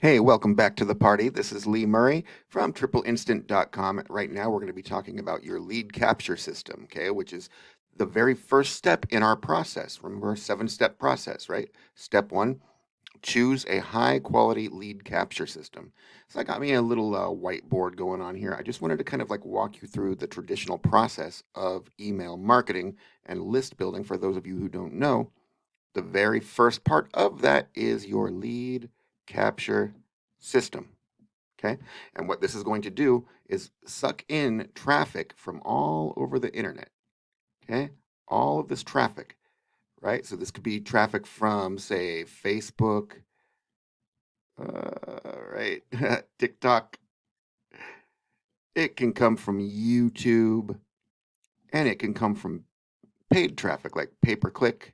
Hey, welcome back to the party. This is Lee Murray from tripleinstant.com. Right now, we're going to be talking about your lead capture system, okay, which is the very first step in our process. Remember, a 7-step process, right? Step one, choose a high quality lead capture system. So I got me a little whiteboard going on here. I just wanted to kind of like walk you through the traditional process of email marketing and list building. For those of you who don't know, the very first part of that is your lead capture system. Okay. And what this is going to do is suck in traffic from all over the internet. Okay. All of this traffic, right? So this could be traffic from, say, Facebook, right? TikTok. It can come from YouTube, and it can come from paid traffic like pay per click,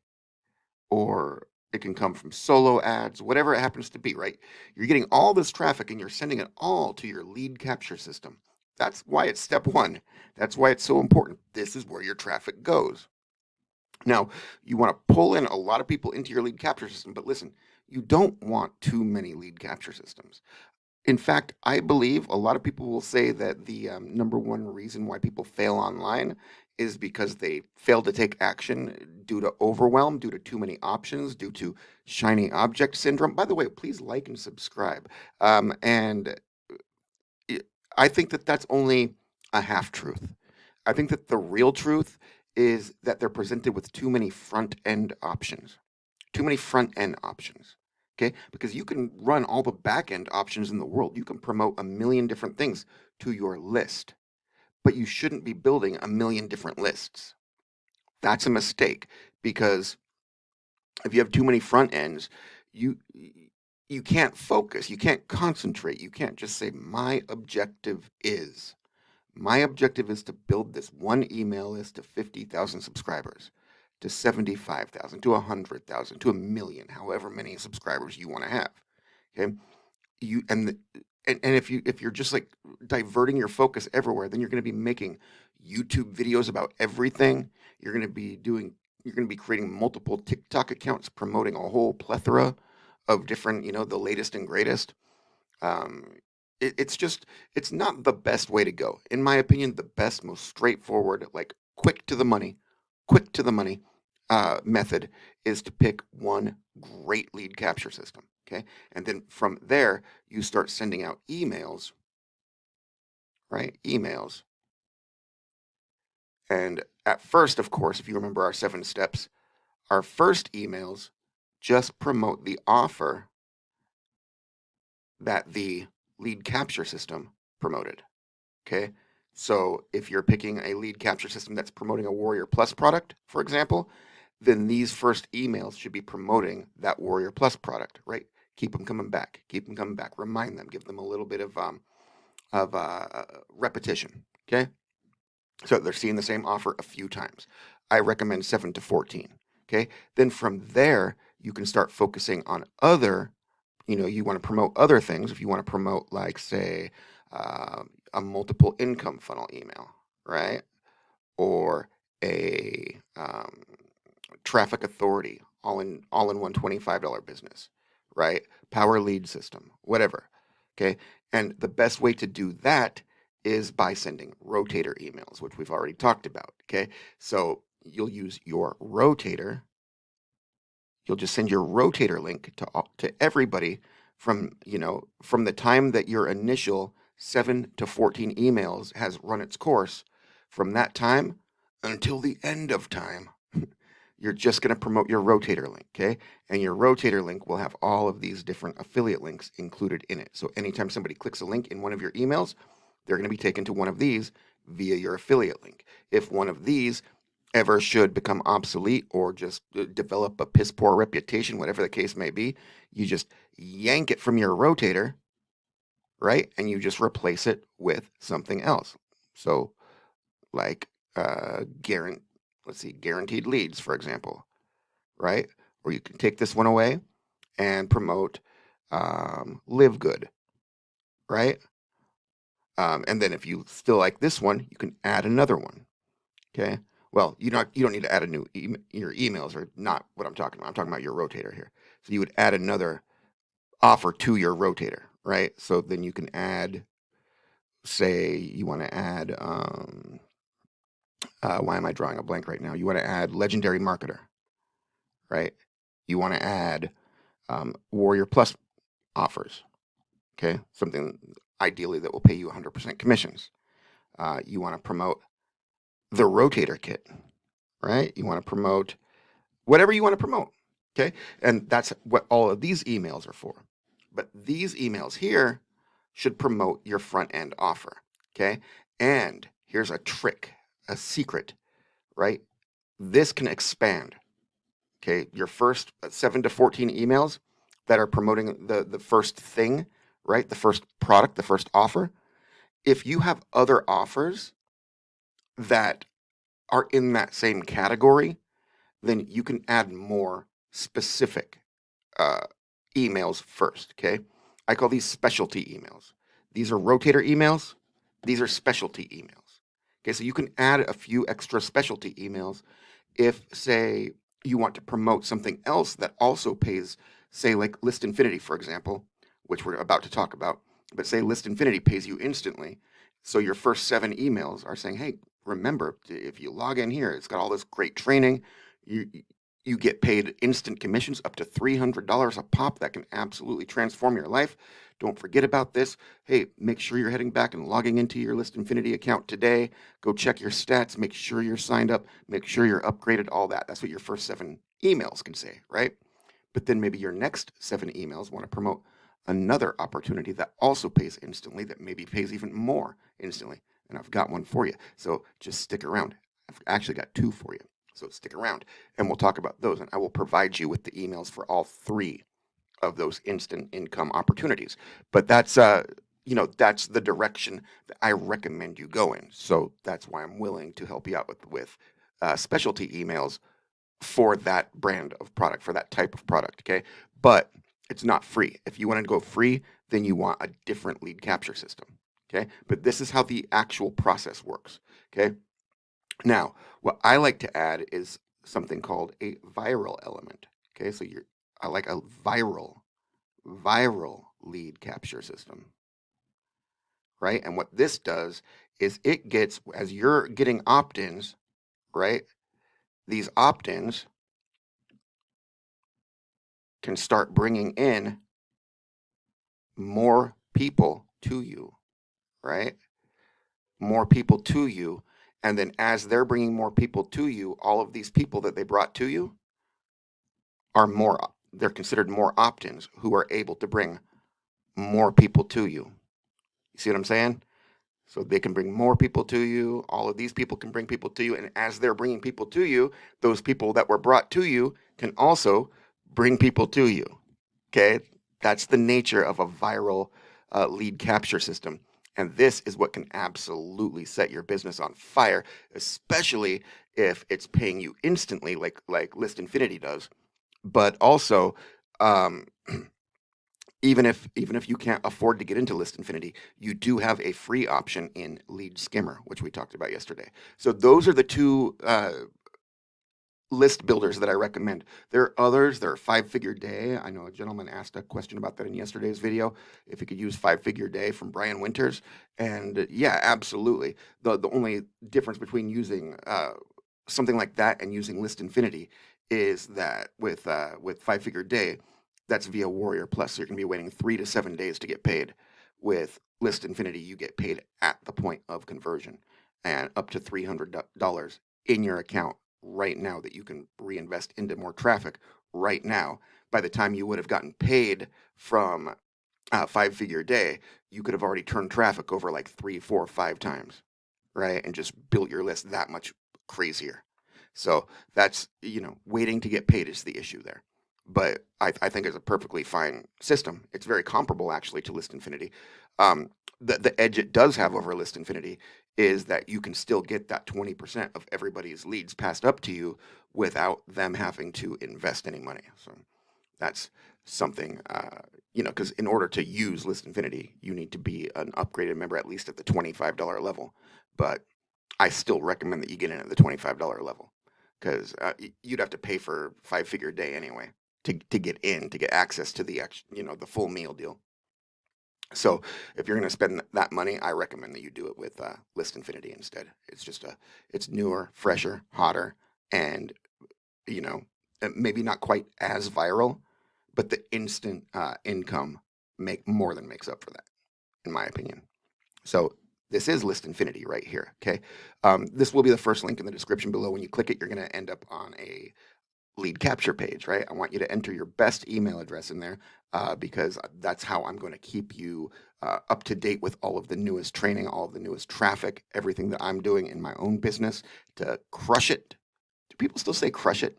or it can come from solo ads, whatever it happens to be, right? You're getting all this traffic and you're sending it all to your lead capture system. That's why it's step one. That's why it's so important. This is where your traffic goes. Now, you want to pull in a lot of people into your lead capture system, but listen, you don't want too many lead capture systems. In fact, I believe a lot of people will say that the number one reason why people fail online is because they fail to take action due to overwhelm, due to too many options, due to shiny object syndrome. By the way, please like and subscribe. And I think that that's only a half truth. I think that the real truth is that they're presented with too many front end options. Too many front end options. Okay? Because you can run all the back end options in the world. You can promote a million different things to your list, but you shouldn't be building a million different lists. That's a mistake because if you have too many front ends, you you can't focus, you can't concentrate, you can't just say my objective is to build this one email list to 50,000 subscribers, to 75,000, to 100,000, to a million, however many subscribers you want to have. Okay? You and the, and if you're just like diverting your focus everywhere, then you're going to be making YouTube videos about everything. You're going to be creating multiple TikTok accounts promoting a whole plethora of different, the latest and greatest. Um, it's just, it's not the best way to go. In my opinion, the best, most straightforward, like quick to the money method is to pick one great lead capture system. Okay. And then from there, you start sending out emails, right? Emails. And at first, of course, if you remember our 7 steps, our first emails just promote the offer that the lead capture system promoted. Okay. So if you're picking a lead capture system that's promoting a WarriorPlus product, for example, then these first emails should be promoting that WarriorPlus product, right? Keep them coming back. Keep them coming back. Remind them. Give them a little bit of repetition. Okay. So they're seeing the same offer a few times. I recommend 7 to 14. Okay. Then from there, you can start focusing on other, you want to promote other things. If you want to promote, like, say, a multiple income funnel email, right? Or a traffic authority, all in one $25 business, right? Power lead system, whatever. Okay. And the best way to do that is by sending rotator emails, which we've already talked about. Okay. So you'll use your rotator. You'll just send your rotator link to everybody from the time that your initial 7 to 14 emails has run its course. From that time until the end of time, you're just going to promote your rotator link, okay? And your rotator link will have all of these different affiliate links included in it. So anytime somebody clicks a link in one of your emails, they're going to be taken to one of these via your affiliate link. If one of these ever should become obsolete or just develop a piss poor reputation, whatever the case may be, you just yank it from your rotator, right? And you just replace it with something else. So, like, guaranteed leads, for example, right? Or you can take this one away and promote live good, right? And then if you still like this one, you can add another one. Okay. Well, you don't need to add your emails are not what I'm talking about. I'm talking about your rotator here. So you would add another offer to your rotator, right? So then you can add, say you want to add, why am I drawing a blank right now? You want to add legendary marketer, right? You want to add WarriorPlus offers, okay? Something ideally that will pay you 100% commissions. You want to promote the rotator kit, right? You want to promote whatever you want to promote, okay? And that's what all of these emails are for. But these emails here should promote your front end offer, okay? And here's a trick, a secret, right? This can expand, okay? Your first 7 to 14 emails that are promoting the first thing, right? The first product, the first offer. If you have other offers that are in that same category, then you can add more specific uh, emails first, okay? I call these specialty emails. These are rotator emails. These are specialty emails. Okay, so you can add a few extra specialty emails if, say, you want to promote something else that also pays, say, like List Infinity, for example, which we're about to talk about. But say List Infinity pays you instantly. So your first 7 emails are saying, hey, remember, if you log in here, it's got all this great training. You get paid instant commissions up to $300 a pop that can absolutely transform your life. Don't forget about this. Hey, make sure you're heading back and logging into your List Infinity account today. Go check your stats, make sure you're signed up, make sure you're upgraded, all that. That's what your first 7 emails can say, right? But then maybe your next 7 emails want to promote another opportunity that also pays instantly, that maybe pays even more instantly. And I've got one for you. So just stick around. I've actually got 2 for you. So stick around and we'll talk about those. And I will provide you with the emails for all 3 of those instant income opportunities. But that's the direction that I recommend you go in. So that's why I'm willing to help you out with specialty emails for that brand of product, for that type of product. Okay, but it's not free. If you want to go free, then you want a different lead capture system. Okay, but this is how the actual process works. Okay, now what I like to add is something called a viral element. Okay, so I like a viral lead capture system, right? And what this does is it gets, as you're getting opt-ins, right? These opt-ins can start bringing in more people to you, right? More people to you. And then as they're bringing more people to you, all of these people that they brought to you they're considered more opt-ins who are able to bring more people to you. You see what I'm saying? So they can bring more people to you. All of these people can bring people to you. And as they're bringing people to you, those people that were brought to you can also bring people to you. Okay? That's the nature of a viral lead capture system. And this is what can absolutely set your business on fire, especially if it's paying you instantly, like List Infinity does. But also, um, even if you can't afford to get into List Infinity, you do have a free option in LeadSkimmer, which we talked about yesterday. So those are the 2 list builders that I recommend. There are others. There are 5-Figure Day. I know a gentleman asked a question about that in yesterday's video, if he could use 5-Figure Day from Brian Winters. And yeah, absolutely. The only difference between using something like that and using List Infinity is that with 5-Figure Day, that's via WarriorPlus. So you're going to be waiting 3 to 7 days to get paid. With List Infinity, you get paid at the point of conversion and up to $300 in your account right now that you can reinvest into more traffic right now. By the time you would have gotten paid from 5-Figure Day, you could have already turned traffic over like 3, 4, 5 times, right? And just built your list that much crazier. So that's, waiting to get paid is the issue there. But I think it's a perfectly fine system. It's very comparable actually to List Infinity. The edge it does have over List Infinity is that you can still get that 20% of everybody's leads passed up to you without them having to invest any money. So that's something, because in order to use List Infinity, you need to be an upgraded member at least at the $25 level. But I still recommend that you get in at the $25 level because you'd have to pay for 5-Figure Day anyway to get access to the the full meal deal. So if you're going to spend that money, I recommend that you do it with List Infinity instead. It's newer, fresher, hotter, and you know, maybe not quite as viral, but the instant income more than makes up for that, in my opinion. So this is List Infinity right here. Okay, this will be the first link in the description below. When you click it, you're going to end up on a lead capture page, right? I want you to enter your best email address in there because that's how I'm going to keep you up to date with all of the newest training, all of the newest traffic, everything that I'm doing in my own business to crush it. Do people still say crush it?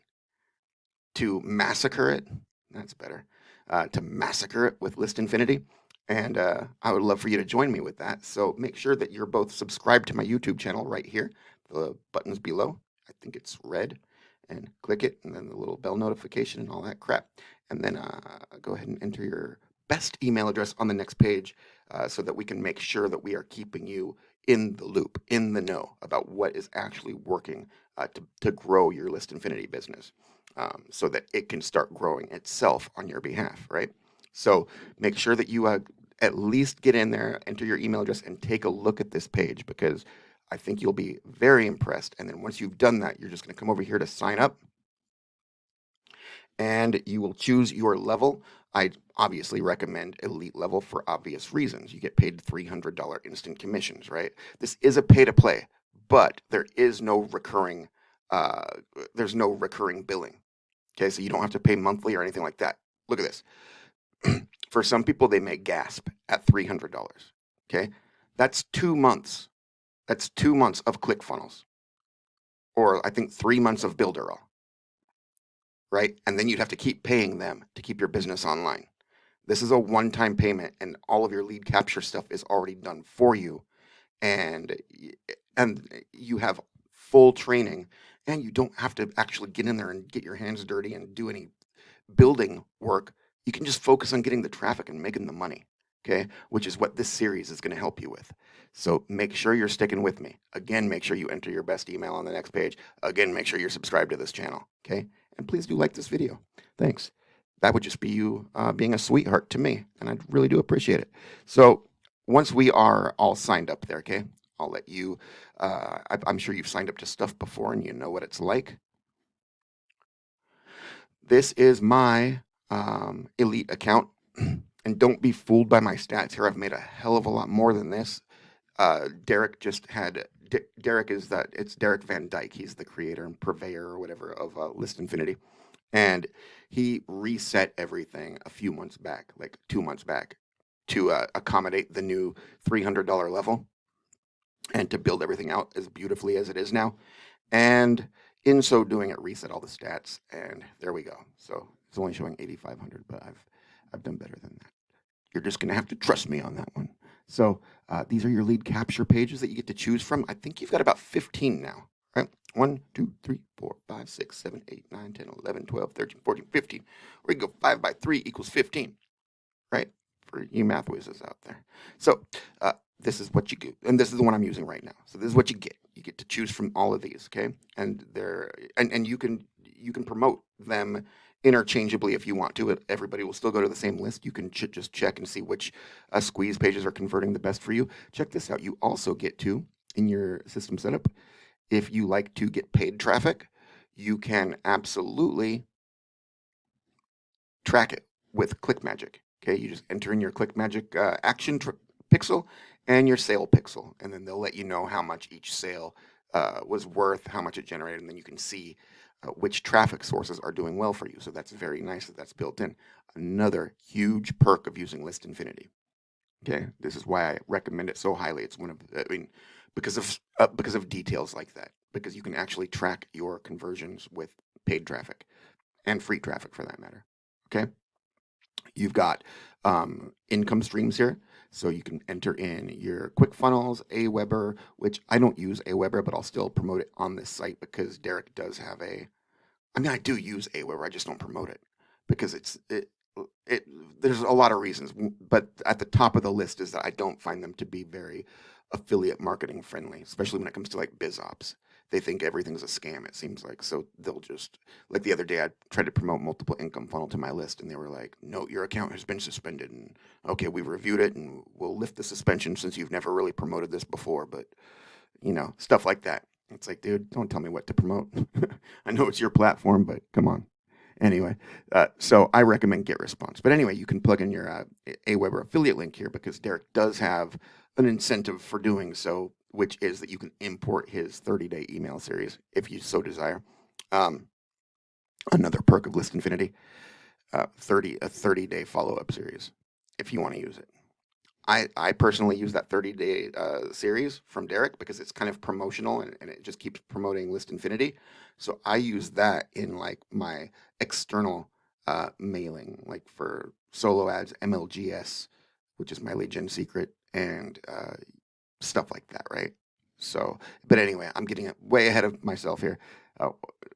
To massacre it? That's better. To massacre it with List Infinity. And I would love for you to join me with that. So make sure that you're both subscribed to my YouTube channel right here. The button's below. I think it's red. And click it, and then the little bell notification and all that crap. And then go ahead and enter your best email address on the next page so that we can make sure that we are keeping you in the loop, in the know about what is actually working to grow your List Infinity business so that it can start growing itself on your behalf, right? So make sure that you at least get in there, enter your email address, and take a look at this page because I think you'll be very impressed. And then once you've done that, you're just going to come over here to sign up and you will choose your level. I obviously recommend elite level for obvious reasons. You get paid $300 instant commissions, right? This is a pay to play, but there is no recurring, there's no recurring billing. Okay, so you don't have to pay monthly or anything like that. Look at this. For some people, they may gasp at $300. Okay, that's 2 months. That's 2 months of ClickFunnels, or I think 3 months of Builderall, right? And then you'd have to keep paying them to keep your business online. This is a one-time payment, and all of your lead capture stuff is already done for you, and you have full training, and you don't have to actually get in there and get your hands dirty and do any building work. You can just focus on getting the traffic and making the money. Okay, which is what this series is going to help you with. So make sure you're sticking with me. Again, make sure you enter your best email on the next page. Again, make sure you're subscribed to this channel. Okay, and please do like this video. Thanks. That would just be you being a sweetheart to me, and I really do appreciate it. So once we are all signed up there, okay, I'll let you. I'm sure you've signed up to stuff before, and you know what it's like. This is my elite account. And don't be fooled by my stats here. I've made a hell of a lot more than this. Derek just had. Derek is that. It's Derek Van Dyke. He's the creator and purveyor or whatever of List Infinity, and he reset everything a few months back, like 2 months back, to accommodate the new $300 level and to build everything out as beautifully as it is now. And in so doing, it reset all the stats, and there we go. So it's only showing 8,500, but I've done better than that. You're just going to have to trust me on that one. So these are your lead capture pages that you get to choose from. I think you've got about 15 now, right? 1, 2, 3, 4, 5, 6, 7, 8, 9, 10, 11, 12, 13, 14, 15. Or you can go 5 by 3 equals 15, right? For you math whizzes out there. So this is what you get, and this is the one I'm using right now. So this is what you get. You get to choose from all of these, okay? And you can promote them interchangeably if you want to. Everybody will still go to the same list. You can just check and see which squeeze pages are converting the best for you. Check this out. You also get to, in your system setup, if you like to get paid traffic, you can absolutely track it with ClickMagick. Okay, you just enter in your ClickMagick action pixel and your sale pixel, and then they'll let you know how much each sale was worth, how much it generated, and then you can see which traffic sources are doing well for you. So that's very nice that that's built in. Another huge perk of using List Infinity. Okay, this is why I recommend it so highly. It's one of, because of details like that. Because you can actually track your conversions with paid traffic and free traffic for that matter. Okay, you've got income streams here. So you can enter in your ClickFunnels, Aweber, which I don't use Aweber, but I'll still promote it on this site because Derek does have I do use Aweber, I just don't promote it because there's a lot of reasons, but at the top of the list is that I don't find them to be very affiliate marketing friendly, especially when it comes to like BizOps. they think everything's a scam, it seems like. So they'll just, like the other day, I tried to promote multiple income funnel to my list, and they were like, no, your account has been suspended. And okay, we reviewed it, and we'll lift the suspension since you've never really promoted this before. But, stuff like that. It's like, dude, don't tell me what to promote. I know it's your platform, but come on. Anyway, so I recommend GetResponse. But anyway, you can plug in your Aweber affiliate link here because Derek does have an incentive for doing so, which is that you can import his 30-day email series if you so desire. Another perk of List Infinity, a 30-day follow-up series if you want to use it. I personally use that 30-day series from Derek because it's kind of promotional and it just keeps promoting List Infinity. So I use that in like my external mailing, like for solo ads, MLGS, which is my lead gen secret, and stuff like that, right? So, but anyway, I'm getting way ahead of myself here.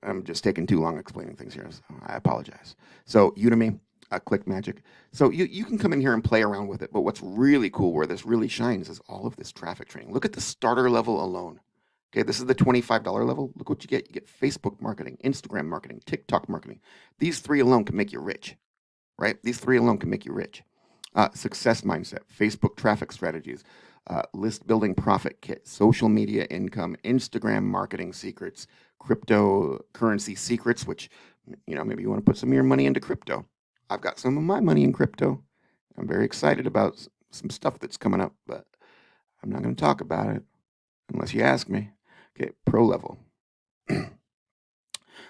I'm just taking too long explaining things here, so I apologize. So Udemy, Click Magic. So you can come in here and play around with it, but what's really cool, where this really shines, is all of this traffic training. Look at the starter level alone. Okay, this is the $25 level. Look what you get. You get Facebook marketing, Instagram marketing, TikTok marketing. These three alone can make you rich, right? These three alone can make you rich. Success mindset, Facebook traffic strategies, list building profit kit, social media income, Instagram marketing secrets, cryptocurrency secrets, which, maybe you want to put some of your money into crypto. I've got some of my money in crypto. I'm very excited about some stuff that's coming up, but I'm not going to talk about it unless you ask me. Okay, pro level.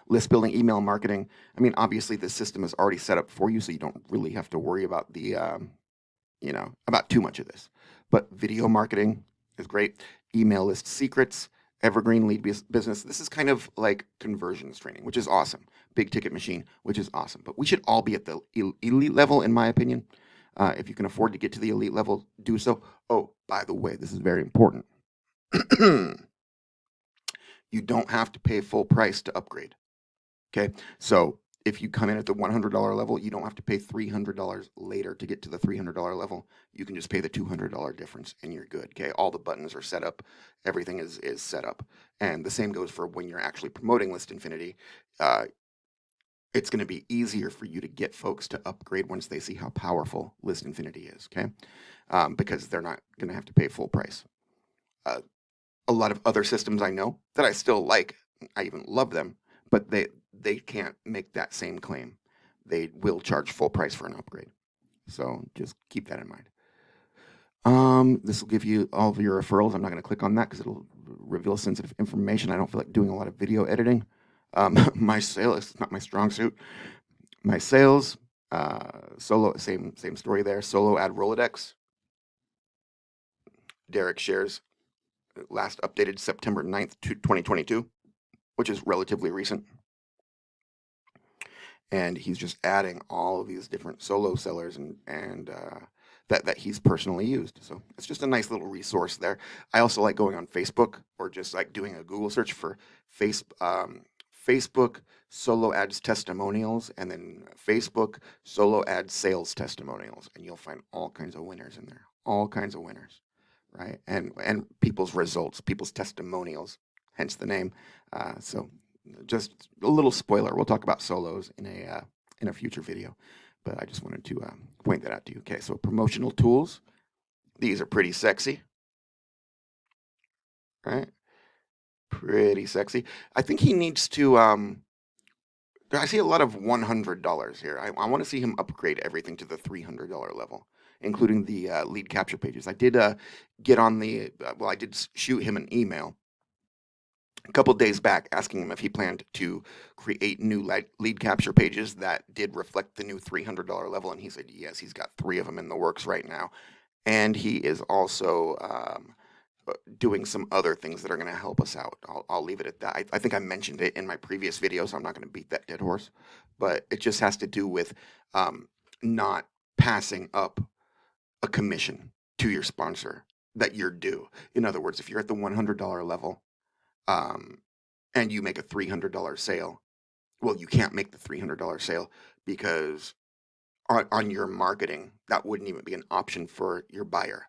List building, email marketing. I mean, obviously, this system is already set up for you, so you don't really have to worry about about too much of this. But video marketing is great. Email list secrets, evergreen lead business. This is kind of like conversions training, which is awesome. Big ticket machine, which is awesome. But we should all be at the elite level, in my opinion. If you can afford to get to the elite level, do so. Oh, by the way, this is very important. You don't have to pay full price to upgrade. Okay, so if you come in at the $100 level, you don't have to pay $300 later to get to the $300 level. You can just pay the $200 difference and you're good. Okay, all the buttons are set up, everything is set up, and the same goes for when you're actually promoting List Infinity. It's going to be easier for you to get folks to upgrade once they see how powerful List Infinity is. Okay, because they're not going to have to pay full price. A lot of other systems I know that I still like, I even love them, but they can't make that same claim. They will charge full price for an upgrade. So just keep that in mind. This will give you all of your referrals. I'm not going to click on that because it'll reveal sensitive information. I don't feel like doing a lot of video editing. My sales is not my strong suit. My sales, solo, same story there. Solo ad Rolodex. Derek shares last updated September 9th, 2022, which is relatively recent. And he's just adding all of these different solo sellers and that he's personally used. So it's just a nice little resource there. I also like going on Facebook or just like doing a Google search for Facebook solo ads testimonials and then Facebook solo ad sales testimonials, and you'll find all kinds of winners in there. All kinds of winners, right? And people's results, people's testimonials, hence the name. So just a little spoiler. We'll talk about solos in a future video, but I just wanted to point that out to you. Okay, so promotional tools. These are pretty sexy, right? Pretty sexy. I think he needs to. I see a lot of $100 here. I want to see him upgrade everything to the $300 level, including the lead capture pages. I did get on the. I did shoot him an email a couple days back asking him if he planned to create new lead capture pages that did reflect the new $300 level, and he said yes. He's got 3 of them in the works right now, and he is also doing some other things that are going to help us out. I'll leave it at that. I think I mentioned it in my previous video, so I'm not going to beat that dead horse, but it just has to do with not passing up a commission to your sponsor that you're due. In other words, if you're at the $100 level, and you make a $300 sale, well, you can't make the $300 sale because on your marketing, that wouldn't even be an option for your buyer,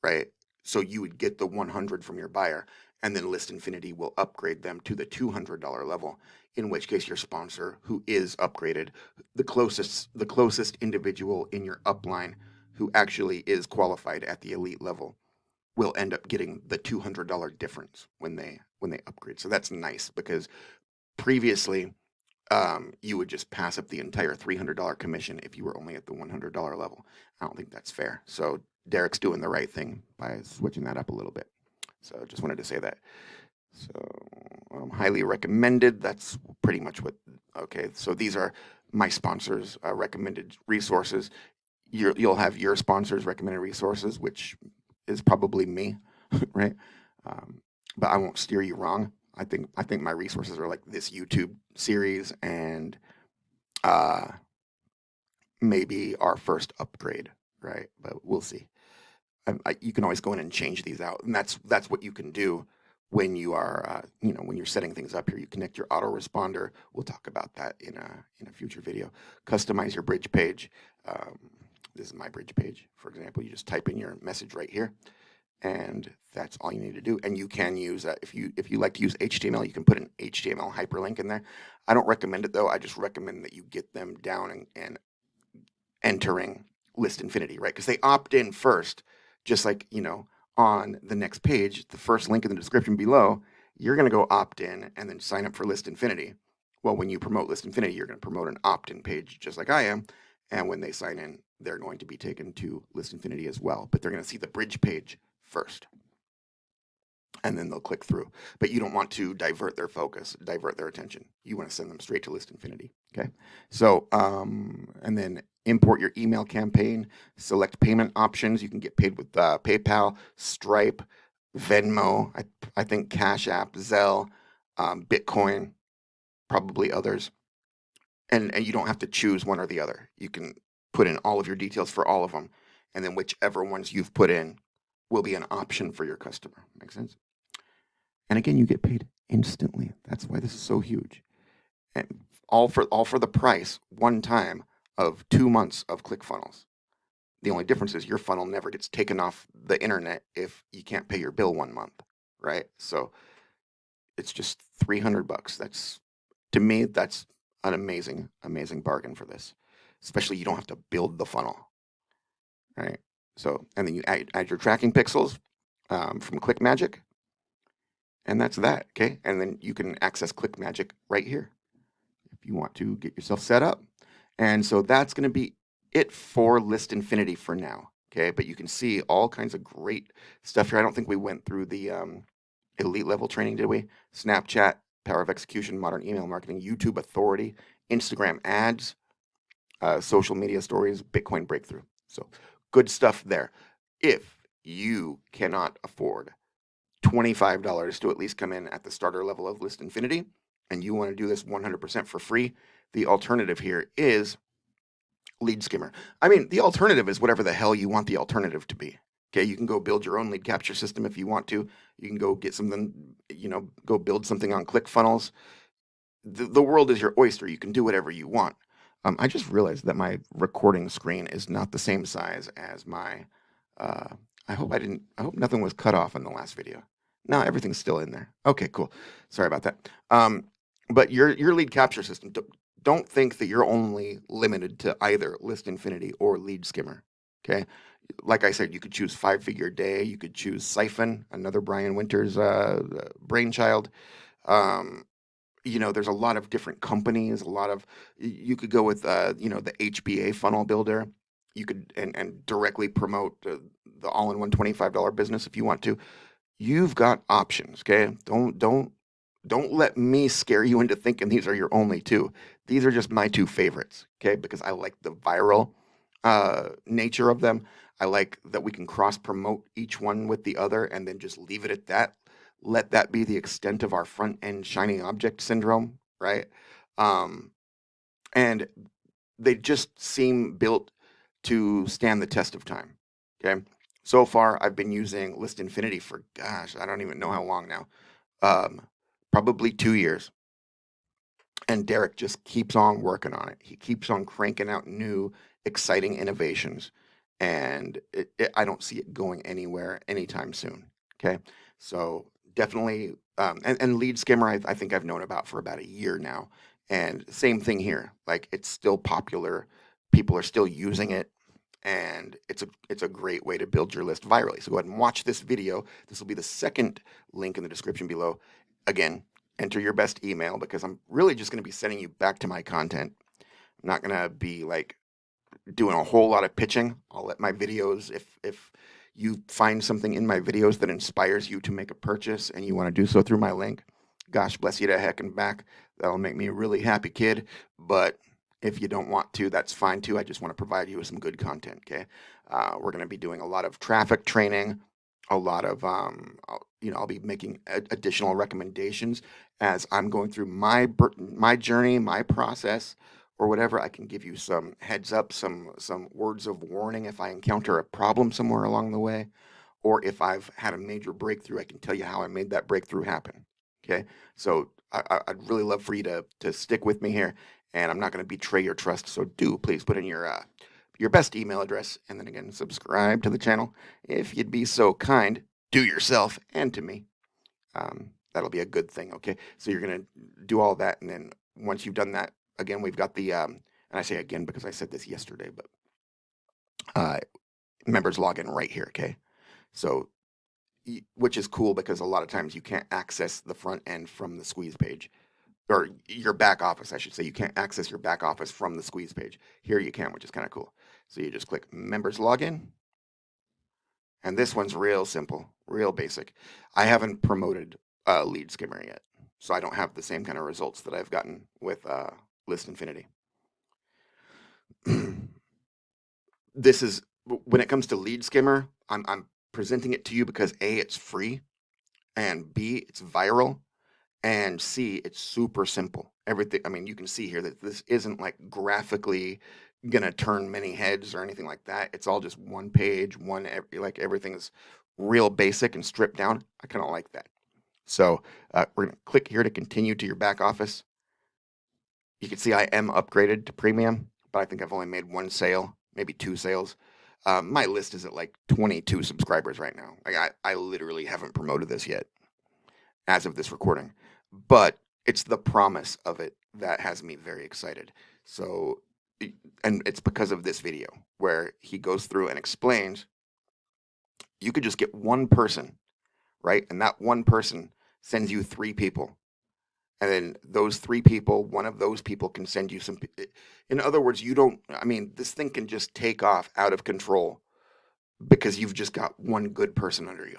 right? So you would get the 100 from your buyer, and then List Infinity will upgrade them to the $200 level, in which case your sponsor, who is upgraded, the closest individual in your upline who actually is qualified at the elite level, will end up getting the $200 difference when they upgrade. So that's nice, because previously you would just pass up the entire $300 commission if you were only at the $100 level. I don't think that's fair. So Derek's doing the right thing by switching that up a little bit. So just wanted to say that. So highly recommended. That's pretty much what. Okay, so these are my sponsors' recommended resources. You'll have your sponsors' recommended resources, which is probably me, right? But I won't steer you wrong. I think my resources are like this YouTube series and maybe our first upgrade, right? But we'll see. You can always go in and change these out, and that's what you can do when you are when you're setting things up here. You connect your autoresponder. We'll talk about that in a future video. Customize your bridge page. This is my bridge page, for example. You just type in your message right here, and that's all you need to do. And you can use if you like to use HTML, you can put an HTML hyperlink in there. I don't recommend it though. I just recommend that you get them down and entering List Infinity, right? Because they opt in first, just like on the next page, the first link in the description below, you're going to go opt in and then sign up for List Infinity. Well, when you promote List Infinity, you're going to promote an opt-in page just like I am. And when they sign in, they're going to be taken to List Infinity as well. But they're going to see the bridge page first, and then they'll click through. But you don't want to divert their focus, divert their attention. You want to send them straight to List Infinity. Okay. So, and then import your email campaign, select payment options. You can get paid with PayPal, Stripe, Venmo, I think Cash App, Zelle, Bitcoin, probably others. And you don't have to choose one or the other. You can put in all of your details for all of them, and then whichever ones you've put in will be an option for your customer. Make sense? And again, you get paid instantly. That's why this is so huge. And all for the price, one time, of 2 months of ClickFunnels. The only difference is your funnel never gets taken off the internet if you can't pay your bill 1 month, right? So it's just $300. That's, to me, that's an amazing bargain for this. Especially you don't have to build the funnel, right? So, and then you add your tracking pixels from ClickMagick, and that's that, okay? And then you can access ClickMagick right here if you want to get yourself set up. And so that's going to be it for List Infinity for now, okay? But you can see all kinds of great stuff here. I don't think we went through the elite level training, did we? Snapchat, Power of Execution, Modern Email Marketing, YouTube Authority, Instagram Ads, social media stories, Bitcoin Breakthrough. So good stuff there. If you cannot afford $25 to at least come in at the starter level of List Infinity, and you want to do this 100% for free, the alternative here is LeadSkimmer. I mean, the alternative is whatever the hell you want the alternative to be. Okay, you can go build your own lead capture system if you want to. You can go get something, go build something on ClickFunnels. The world is your oyster. You can do whatever you want. I just realized that my recording screen is not the same size as my. I hope nothing was cut off in the last video. No, everything's still in there. Okay, cool. Sorry about that. But your lead capture system. Don't think that you're only limited to either List Infinity or LeadSkimmer. Okay, like I said, you could choose 5-figure day. You could choose Siphon, another Brian Winters brainchild. There's a lot of different companies. You could go with the HBA funnel builder. You could and directly promote the all-in-one $25 business if you want to. You've got options. Okay, don't let me scare you into thinking these are your only two. These are just my two favorites, okay? Because I like the viral nature of them. I like that we can cross-promote each one with the other and then just leave it at that. Let that be the extent of our front-end shiny object syndrome, right? And they just seem built to stand the test of time, okay? So far, I've been using List Infinity for, gosh, I don't even know how long now. Probably 2 years. And Derek just keeps on working on it. He keeps on cranking out new, exciting innovations. And I don't see it going anywhere anytime soon. Okay. So definitely, and LeadSkimmer, I think I've known about for about a year now. And same thing here. Like it's still popular. People are still using it, and it's a great way to build your list virally. So go ahead and watch this video. This will be the second link in the description below. Again, enter your best email because I'm really just going to be sending you back to my content. I'm not going to be like doing a whole lot of pitching. I'll let my videos, if you find something in my videos that inspires you to make a purchase and you want to do so through my link, gosh bless you to heck and back. That'll make me a really happy kid. But if you don't want to, that's fine too. I just want to provide you with some good content. Okay, we're going to be doing a lot of traffic training, a lot of I'll be making additional recommendations as I'm going through my journey, my process, or whatever. I can give you some heads up, some words of warning if I encounter a problem somewhere along the way, or if I've had a major breakthrough, I can tell you how I made that breakthrough happen. Okay, so I'd really love for you to stick with me here, and I'm not going to betray your trust. So do please put in your best email address, and then again subscribe to the channel if you'd be so kind. Do yourself and to me. That'll be a good thing. Okay, so you're gonna do all that, and then once you've done that, again, we've got the and I say again because I said this yesterday, but uh, members login right here. Okay, so which is cool because a lot of times you can't access the front end from the squeeze page, or your back office, I should say. You can't access your back office from the squeeze page. Here you can, which is kind of cool. So you just click members login, and this one's real simple, real basic. I haven't promoted LeadSkimmer yet, so I don't have the same kind of results that I've gotten with List Infinity. This is when it comes to LeadSkimmer, I'm presenting it to you because A, it's free, and B, it's viral, and C, it's super simple. Everything, I mean, you can see here that this isn't like graphically gonna turn many heads or anything like that. It's all just one page, like everything is real basic and stripped down. I kind of like that. So we're gonna click here to continue to your back office. You can see I am upgraded to premium, but I think I've only made one sale, maybe two sales. My list is at like 22 subscribers right now. Like I literally haven't promoted this yet as of this recording, but it's the promise of it that has me very excited. So, and it's because of this video where he goes through and explains you could just get one person, right? And that one person sends you three people. And then those three people, one of those people can send you some. In other words, you don't, I mean, this thing can just take off out of control because you've just got one good person under you,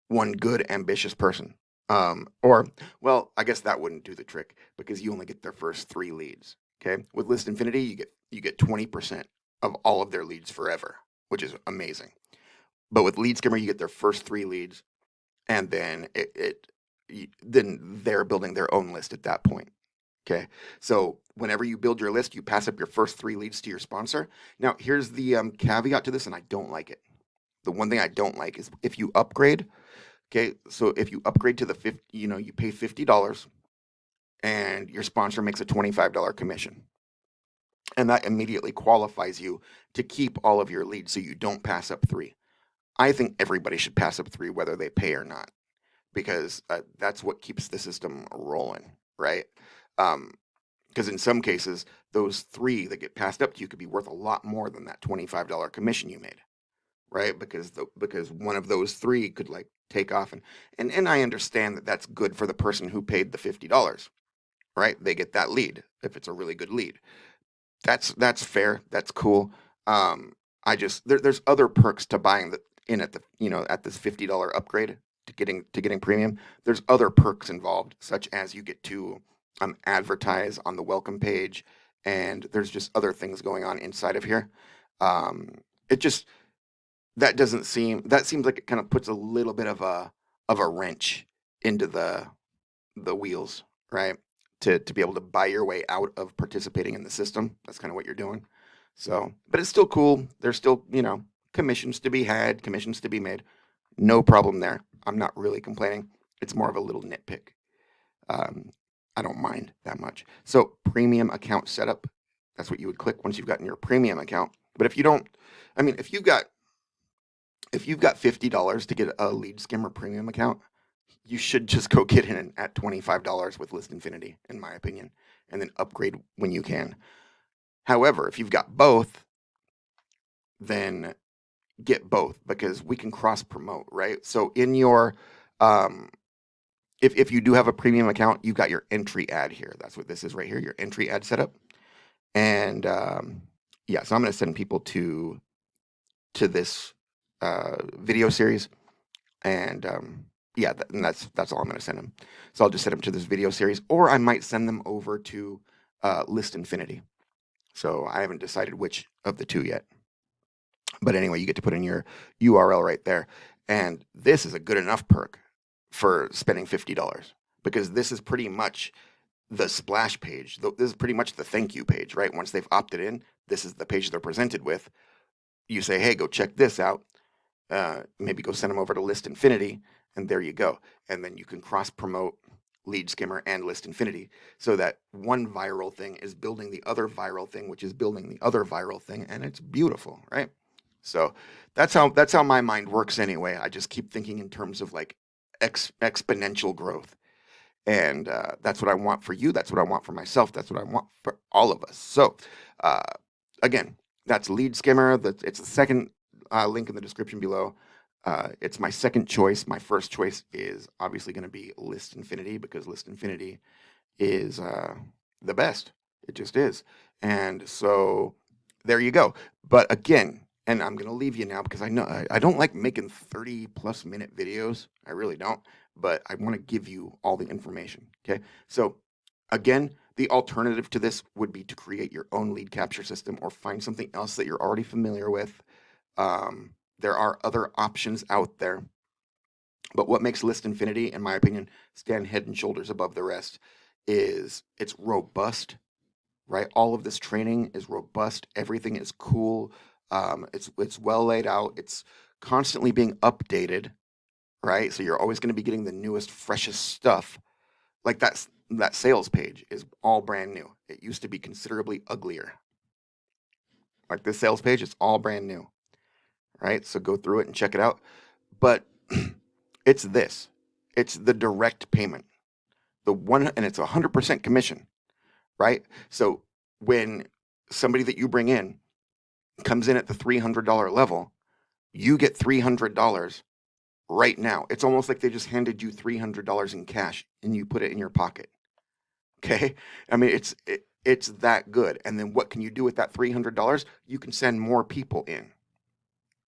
one good, ambitious person. Or, well, I guess that wouldn't do the trick because you only get their first three leads. Okay. With List Infinity, you get 20% of all of their leads forever, which is amazing. But with LeadSkimmer, you get their first three leads, and then then they're building their own list at that point. Okay, so whenever you build your list, you pass up your first three leads to your sponsor. Now, here's the caveat to this, and I don't like it. The one thing I don't like is if you upgrade. Okay, so if you upgrade to the 50, you pay $50, and your sponsor makes a $25 commission, and that immediately qualifies you to keep all of your leads, so you don't pass up three. I think everybody should pass up three, whether they pay or not, because that's what keeps the system rolling, right? Because in some cases, those three that get passed up to you could be worth a lot more than that $25 commission you made, right? Because one of those three could like take off, and I understand that that's good for the person who paid the $50, right? They get that lead if it's a really good lead. That's fair. That's cool. I just there's other perks to buying at the at this $50 upgrade to getting premium. There's other perks involved, such as you get to advertise on the welcome page, and there's just other things going on inside of here. It just that seems like it kind of puts a little bit of a wrench into the wheels, right? To be able to buy your way out of participating in the system. That's kind of what you're doing. So, but it's still cool. There's still, commissions to be had, commissions to be made. No problem there. I'm not really complaining. It's more of a little nitpick. Um, I don't mind that much. So, premium account setup. That's what you would click once you've gotten your premium account. But if you don't, I mean, if you've got $50 to get a LeadSkimmer premium account, you should just go get in at $25 with List Infinity, in my opinion, and then upgrade when you can. However, if you've got both, then get both because we can cross promote, right? So in your if you do have a premium account, you've got your entry ad here. That's what this is right here, your entry ad setup. And yeah, so I'm going to send people to this video series, and yeah, and that's all I'm going to send them. So I'll just send them to this video series, or I might send them over to List Infinity. So I haven't decided which of the two yet. But anyway, you get to put in your URL right there, and this is a good enough perk for spending $50 because this is pretty much the splash page. This is pretty much the thank you page, right? Once they've opted in, this is the page they're presented with. You say, hey, go check this out. Maybe go send them over to List Infinity, and there you go. And then you can cross promote LeadSkimmer and List Infinity so that one viral thing is building the other viral thing, which is building the other viral thing, and it's beautiful, right? So that's how my mind works anyway. I just keep thinking in terms of like exponential growth. And that's what I want for you. That's what I want for myself. That's what I want for all of us. So, uh, again, that's LeadSkimmer. It's the second link in the description below. It's my second choice. My first choice is obviously going to be List Infinity because List Infinity is the best. It just is. And so there you go. But again, and I'm going to leave you now because I know I don't like making 30+ minute videos. I really don't. But I want to give you all the information. Okay. So again, the alternative to this would be to create your own lead capture system or find something else that you're already familiar with. There are other options out there. But what makes List Infinity, in my opinion, stand head and shoulders above the rest is it's robust, right? All of this training is robust. Everything is cool. It's well laid out. It's constantly being updated, right? So you're always going to be getting the newest, freshest stuff. Like that sales page is all brand new. It used to be considerably uglier. Like this sales page, it's all brand new, right? So go through it and check it out. But it's this. It's the direct payment. And it's 100% commission, right? So when somebody that you bring in comes in at the $300 level, you get $300 right now. It's almost like they just handed you $300 in cash and you put it in your pocket. Okay? I mean, it's that good. And then what can you do with that $300? You can send more people in,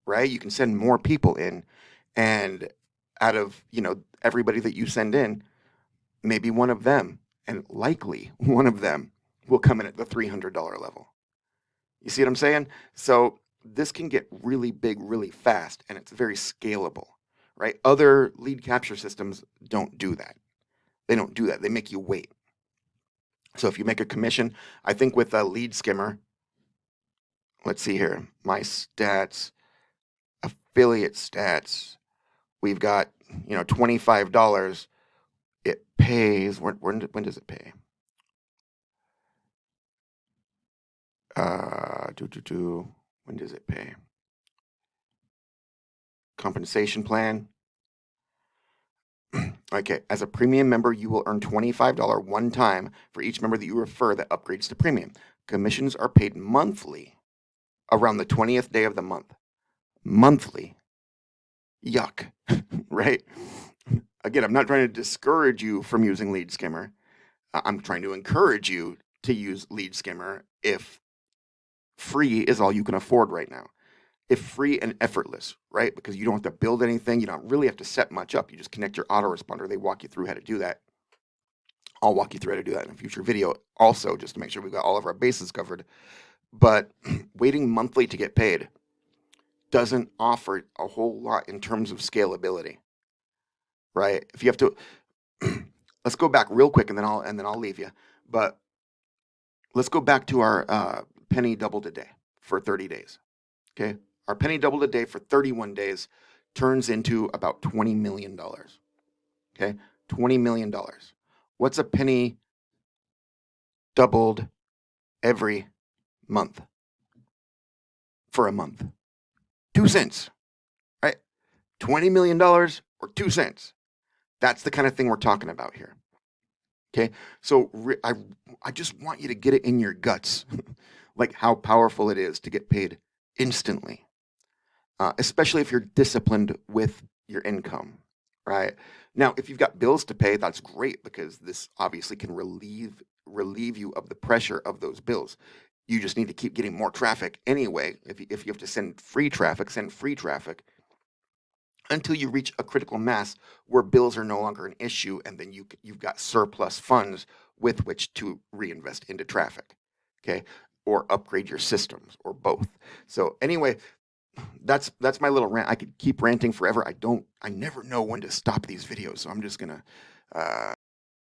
right? You can send more people in, and out of, everybody that you send in, maybe one of them, and likely one of them, will come in at the $300 level. You see what I'm saying? So this can get really big really fast, and it's very scalable, right? Other lead capture systems don't do that. They don't do that. They make you wait. So if you make a commission, I think with a LeadSkimmer, let's see here, my stats, affiliate stats, we've got, $25. It pays, when does it pay? When does it pay? Compensation plan. Okay, as a premium member, you will earn $25 one time for each member that you refer that upgrades to premium. Commissions are paid monthly around the 20th day of the month. Monthly. Yuck, right? Again, I'm not trying to discourage you from using LeadSkimmer. I'm trying to encourage you to use LeadSkimmer if free is all you can afford right now. If free and effortless, right? Because you don't have to build anything. You don't really have to set much up. You just connect your autoresponder. They walk you through how to do that. I'll walk you through how to do that in a future video also, just to make sure we've got all of our bases covered. But waiting monthly to get paid doesn't offer a whole lot in terms of scalability, right? If you have to, let's go back real quick, and then I'll leave you. But let's go back to our penny doubled a day for 30 days. Okay, our penny doubled a day for 31 days turns into about $20 million. Okay, $20 million. What's a penny doubled every month for a month? 2 cents, right? $20 million or 2 cents. That's the kind of thing we're talking about here. Okay, so I just want you to get it in your guts, like how powerful it is to get paid instantly, especially if you're disciplined with your income, right? Now, if you've got bills to pay, that's great because this obviously can relieve you of the pressure of those bills. You just need to keep getting more traffic anyway. If you have to send free traffic until you reach a critical mass where bills are no longer an issue, and then you've got surplus funds with which to reinvest into traffic, okay, or upgrade your systems, or both. So anyway, that's my little rant. I could keep ranting forever. I never know when to stop these videos, so I'm just gonna